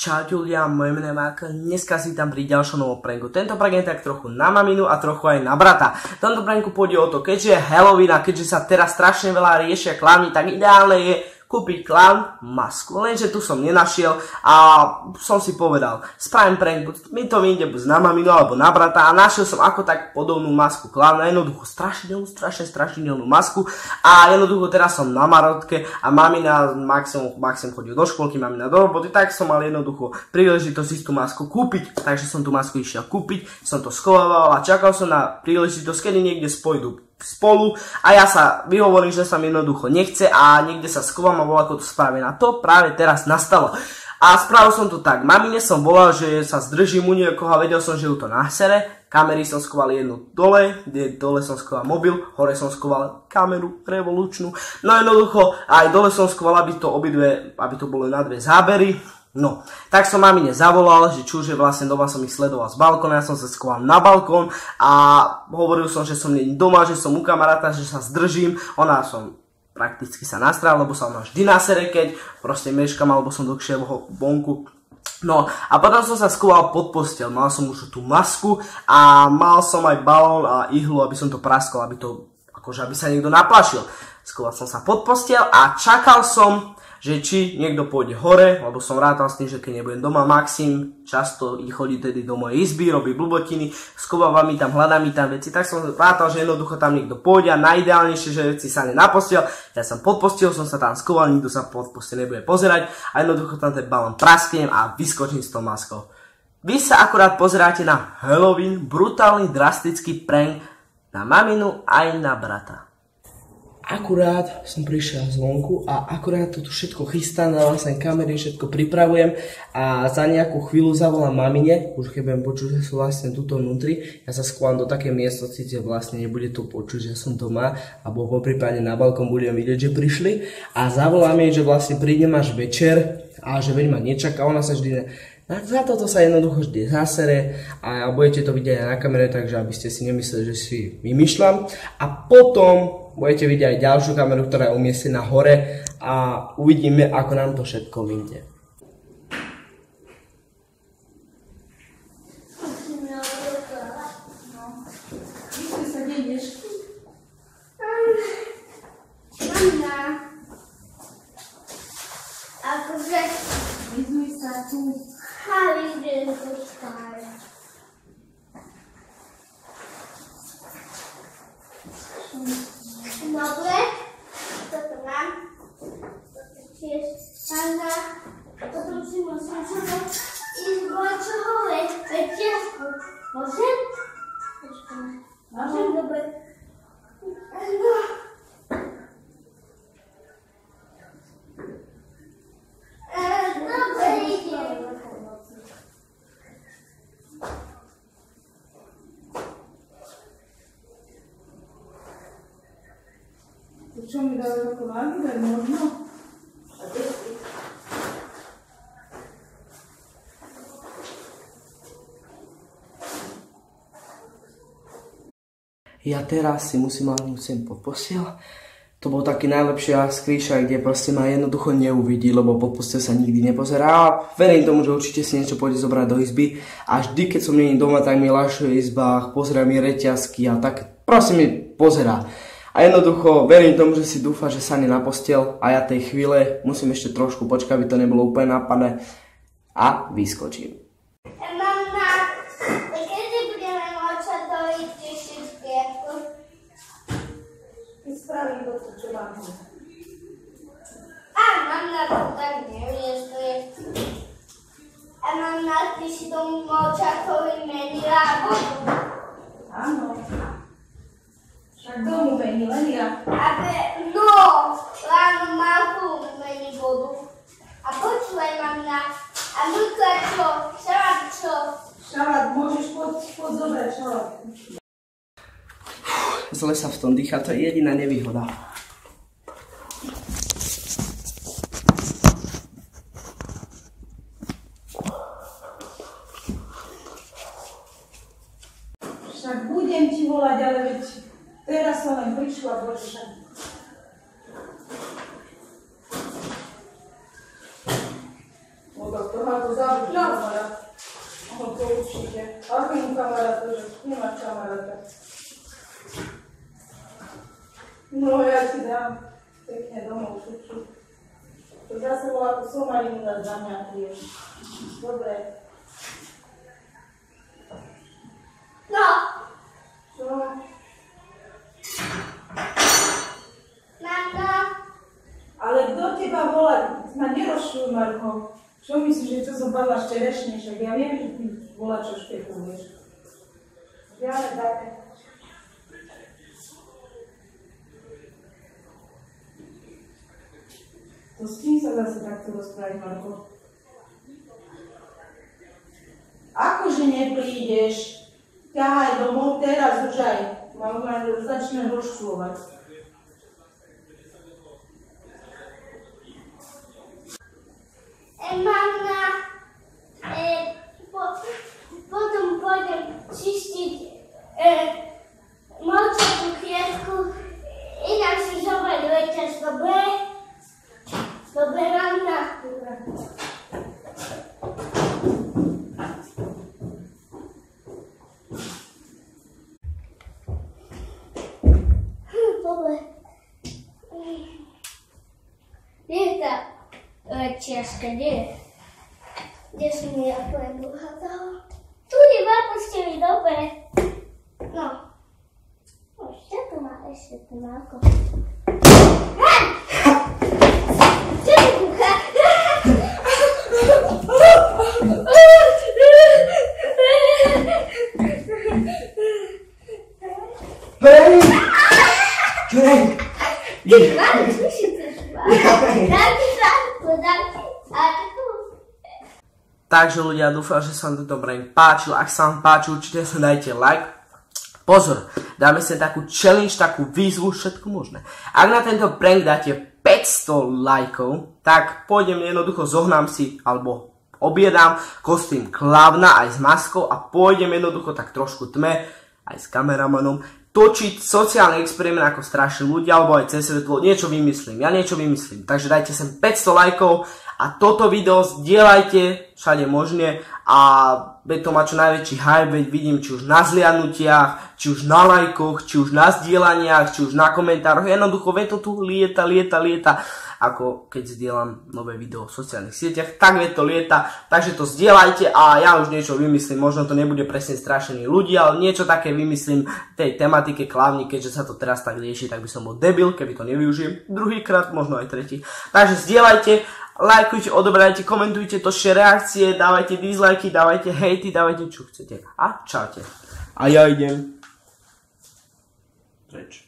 Čaute ľudia, moje meno je Marko, dneska si tam pri ďalšom novom pranku. Tento prank je tak trochu na maminu a trochu aj na brata. V tomto pranku pôjde o to, keďže je Halloween a keďže sa teraz strašne veľa riešia klany, tak ideálne je kúpiť klan masku. Lenže tu som nenašiel a som si povedal, spravím prank, mi to vyjde buď na maminu alebo na brata a našiel som ako tak podobnú masku klana, jednoducho strašidelnú masku a jednoducho teraz som na marotke a mamina maximum chodil do školky, mamina do roboty, tak som mal jednoducho príležitosť istú masku kúpiť, takže som tú masku išiel kúpiť, som to schovával a čakal som na príležitosť, kedy niekde spolu a ja sa vyhovorím, že sa mi jednoducho nechce a niekde sa schovám a volám, ako to spravím. A to práve teraz nastalo. A spravil som to tak. Mamine som volal, že sa zdržím u niekoho a vedel som, že ju to nasere. Kamery som schoval jednu dole, dole som schoval mobil, hore som schoval kameru revolučnú. No jednoducho aj dole som schoval, aby to bolo na dve zábery. No, tak som mamine zavolal, že čuže vlastne doma som ich sledoval z balkóna, ja som sa schoval na balkón a hovoril som, že som nie doma, že som u kamaráta, že sa zdržím. Ona som prakticky sa nastrál, lebo sa ona vždy nasere, keď proste meškam alebo som dlhšie vonku. No a potom som sa schoval pod posteľ, mal som už tú masku a mal som aj balón a ihlu, aby som to praskol, aby sa niekto naplašil. Schoval som sa pod posteľ a čakal som, že či niekto pôjde hore, lebo som rátal s tým, že keď nebudem doma, Maxim často chodí tedy do mojej izby, robí blbotiny, schováva mi tam, hľadá mi tam veci, tak som rátal, že jednoducho tam niekto pôjde a najideálnejšie, že veci sa na posteľ, ja som pod posteľ, som sa tam schoval, nikto sa pod posteľ nebude pozerať a jednoducho tam ten balón prasknem a vyskočím s tou maskou. Vy sa akurát pozeráte na Halloween, brutálny, drastický prank na maminu aj na brata. Akurát som prišiel zvonku a akurát to tu všetko chystám, dávam sa kamery, všetko pripravujem a za nejakú chvíľu zavolám mamine, už keď budem počuť, že sú vlastne tuto vnútri, ja sa skúvam do také miestnosti, kde vlastne nebude to počuť, že som doma, alebo poprípade na balkón budem vidieť, že prišli a zavolám jej, že vlastne prídem až večer a že veď ma nečaká, ona sa vždy za toto sa jednoducho vždy zasere a budete to vidieť aj na kamere, takže aby ste si nemysleli, že si vymýšľam a potom budete vidieť aj ďalšiu kameru, ktorá je umiestnená hore a uvidíme, ako nám to všetko vyjde. Akože vyzmi sa tu. Vyzmi to stále. Dobre, toto mám, toto tiež standa, potom si musím ísť čo hore, večiasku. Môžem? Môžem, dobre. No. Dobre, idem. Čo mi dávajú ako vágiver, možno? Ja teraz si musím láhnuť sem pod posteľ. To bol taký najlepšia skrýša, kde proste ma jednoducho neuvidí, lebo pod posteľ sa nikdy nepozerá. A verím tomu, že určite si niečo pôjde zobrať do izby. A vždy, keď som nie doma, tak mi ľahšuje v izbách, pozerá mi reťazky a tak proste mi pozerá. A jednoducho verím tomu, že si dúfa, že sa na posteľ a ja tej chvíle musím ešte trošku počkať, aby to nebolo úplne napadné a vyskočím. Mama, kedy budeme môcť dojít ešte spievku? Spravím to, čo mám. A mama, to tak nevieš, to je... A mama, ty si tomu močatovi menila vodu. Áno. Však domu mení, len ja. No, ráno malku mení vodu. A počúvaj, mamina, a Luka čo? Šalát čo? Šalát, môžeš pod zobrať šalát. Zle sa v tom dýcha, to je jediná nevýhoda. Však budem ti volať, ale veď teraz som len prišla, bože. No tak to má to za Zabuď kamarát. To určite. Akému kamaráta, že nemáš kamaráta. No ja ti dám pekne domov šuču. To zase bola ako somarinu dať za mňa tiež. Dobre. No. Čo? Mama. Ale kto teba volá? Ma nerozšuj, Marko. Čo myslíš, že čo som padla ščerešne? Však ja viem, že ty volá, čo špekuluješ. Žiadne také. To s kým sa zase takto rozprávať, Marko? Akože neprídeš? Ťahaj domov, teraz už aj. Ma začne rozčúvať. Mama, potom pôjdem čistiť močovú klietku, inak si zobrať večer, dobre? Dobre, mama. Dobre. Kde je tá večerska, kde? Kde som mi ja plendu hádala? Tu je, puste mi, dobre. No. Ešte tu má, ako. Čo tu kúcha? Hej! Hej! Mám, čo si to špáť? Dám ti špátku, dám ti špátku. Takže ľudia, dúfam, že sa vám tento prank páčil. Ak sa vám páči, určite sa dajte like. Pozor, dáme si takú challenge, takú výzvu, všetko možné. Ak na tento prank dáte 500 lajkov, tak pôjdem jednoducho, zohnám si, alebo objedám kostým Klavna aj s maskou a pôjdem jednoducho tak trošku tme, aj s kameramanom, točiť sociálny experiment ako strašní ľudia, alebo aj cez svetlo, niečo vymyslím, ja niečo vymyslím. Takže dajte sem 500 lajkov a toto video zdieľajte všade možne a veď to má čo najväčší hype, veď vidím či už na zliadnutiach, či už na lajkoch, či už na zdieľaniach, či už na komentároch, jednoducho veď to tu lieta, ako keď zdieľam nové video v sociálnych sieťach, tak veď to lieta, takže to zdieľajte a ja už niečo vymyslím, možno to nebude presne strašení ľudia, ale niečo také vymyslím tej tematike Klavny, keďže sa to teraz tak rieši, tak by som bol debil, keby to nevyužijem druhýkrát, možno aj tretí. Takže zdieľajte, lajkujte, odoberajte, komentujte to, reakcie, dávajte dislajky, dávajte hejty, dávajte čo chcete a čaute. A ja idem preč.